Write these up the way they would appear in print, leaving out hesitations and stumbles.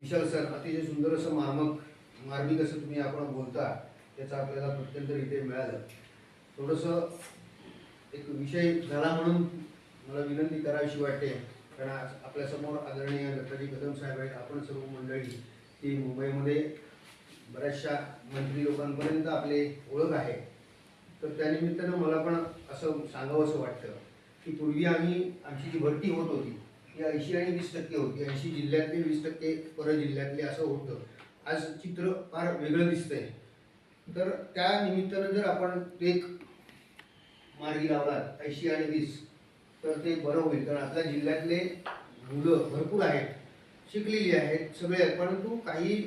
विशाल sir, अतिशय सुंदर असं मार्मिक असं तुम्ही आपण बोलता, त्याचा आपल्याला प्रत्यंतर इथे मिळालं. थोडंसं एक विषय झाला म्हणून मला विनंती करावीशी वाटते, कारण आज आपल्यासमोर आदरणीय दत्ताजी कदम साहेब आहेत. आपण सर्व मंडळी ती मुंबईमध्ये बऱ्याचशा मंत्री लोकांपर्यंत आपले ओळख आहे. तर त्यानिमित्तानं मला पण असं सांगावंसं वाटतं की पूर्वी आमची जी भरती होत होती ती 80 आणि 20% होती. 80 जिल्ह्यातले 20% परजिल्ह्यातले असं होतं. आज चित्र फार वेगळं दिसतंय. तर त्या निमित्तानं जर आपण एक मार्गी लावलात 80 आणि 20, तर ते बरं होईल. कारण आपल्या जिल्ह्यातले मुलं भरपूर आहेत, शिकलेली आहेत, सगळे आहेत, परंतु काही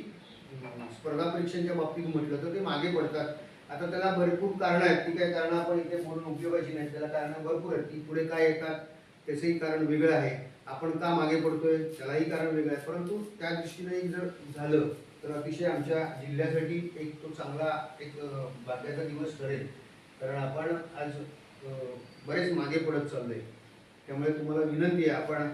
स्पर्धा परीक्षांच्या बाबतीत म्हटलं तर ते मागे पडतात. आता त्याला भरपूर कारणं आहेत. ती काही कारणं आपण इथे बोलून उपयोगाची नाही. त्याला कारणं भरपूर आहेत. ती पुढे काय येतात त्याचंही कारण वेगळं आहे. आपण का मागे पडतोय त्यालाही कारण वेगळं आहे. परंतु त्या दृष्टीने एक जर झालं तर अतिशय आमच्या जिल्ह्यासाठी एक तो चांगला एक भाग्याचा दिवस ठरेल. कारण आपण आज बरेच मागे पडत चाललोय. त्यामुळे तुम्हाला विनंती आहे, आपण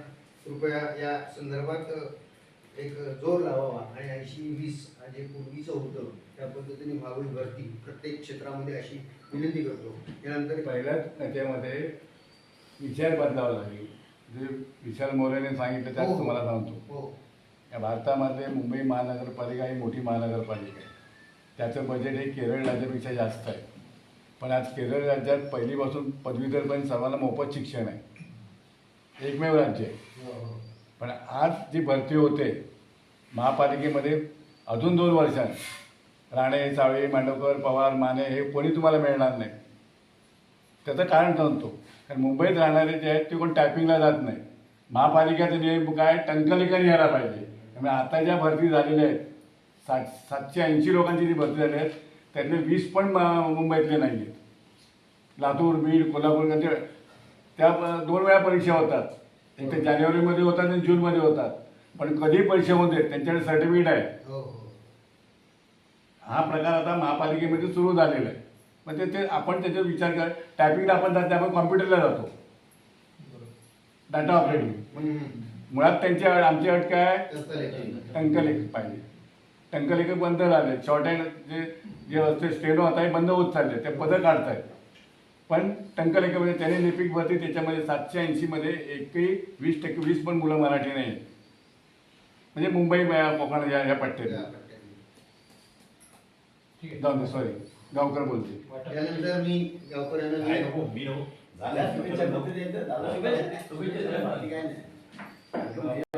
कृपया या संदर्भात एक जोर लावावा आणि 80-20 जे पूर्वीचं होतं त्या पद्धतीने व्हावी भरती प्रत्येक क्षेत्रामध्ये, अशी विनंती करतो. यानंतर पहिल्याच त्याच्यामध्ये विचार बदलावा लागेल. जे विशाल मोरेने सांगितलं त्याच तुम्हाला सांगतो. या भारतामध्ये मुंबई महानगरपालिका ही मोठी महानगरपालिका आहे. त्याचं बजेट हे केरळ राज्यापेक्षा जास्त आहे. पण आज केरळ राज्यात पहिलीपासून पदवीधरपर्यंत सर्वांना मोफत शिक्षण आहे. एकमेव राज्य आहे. पण आज जी भरती होते महापालिकेमध्ये अजून 2 वर्षांत राणे, साळवे, मांडवकर, पवार, माने हे कोणी तुम्हाला मिळणार नाही. त्याचं कारण सांगतो. कारण मुंबईत राहणारे जे आहेत ते कोण टायपिंगला जात नाही. महापालिकेचा नियम काय, टंकलेखन यायला पाहिजे. त्यामुळे आता ज्या भरती झालेल्या आहेत 780 लोकांची जी भरती झाली आहेत त्यातले 20 पण मुंबईतले नाही आहेत. लातूर, बीड, कोल्हापूर त्या 2 वेळा परीक्षा होतात. एक तर जानेवारीमध्ये होतात आणि जूनमध्ये होतात. पण कधी परीक्षा होते त्यांच्याकडे सर्टिफिकेट आहे. हा प्रकार आता महापालिकेमध्ये सुरू झालेला आहे. म्हणजे ते आपण त्याचा विचार कर, टायपिंगला आपण जात नाही, आपण कॉम्प्युटरला जातो. डाटा ऑपरेटिंग मुळात त्यांची आमची अट काय, टंकलेखन पाहिजे. टंकलेखन बंद झाले. शॉर्ट हँड जे असते स्टेनो आता हे बंद होत चालले, ते पदं काढत आहेत. पण टंकलेखन त्याने लिपिक भरती त्याच्यामध्ये 780 मध्ये एकही 20% पण मुलं मराठी नाही आहेत. म्हणजे मुंबई कोकण या पट्ट्यात. सॉरी, गावकर बोलते. त्यानंतर मी गावकर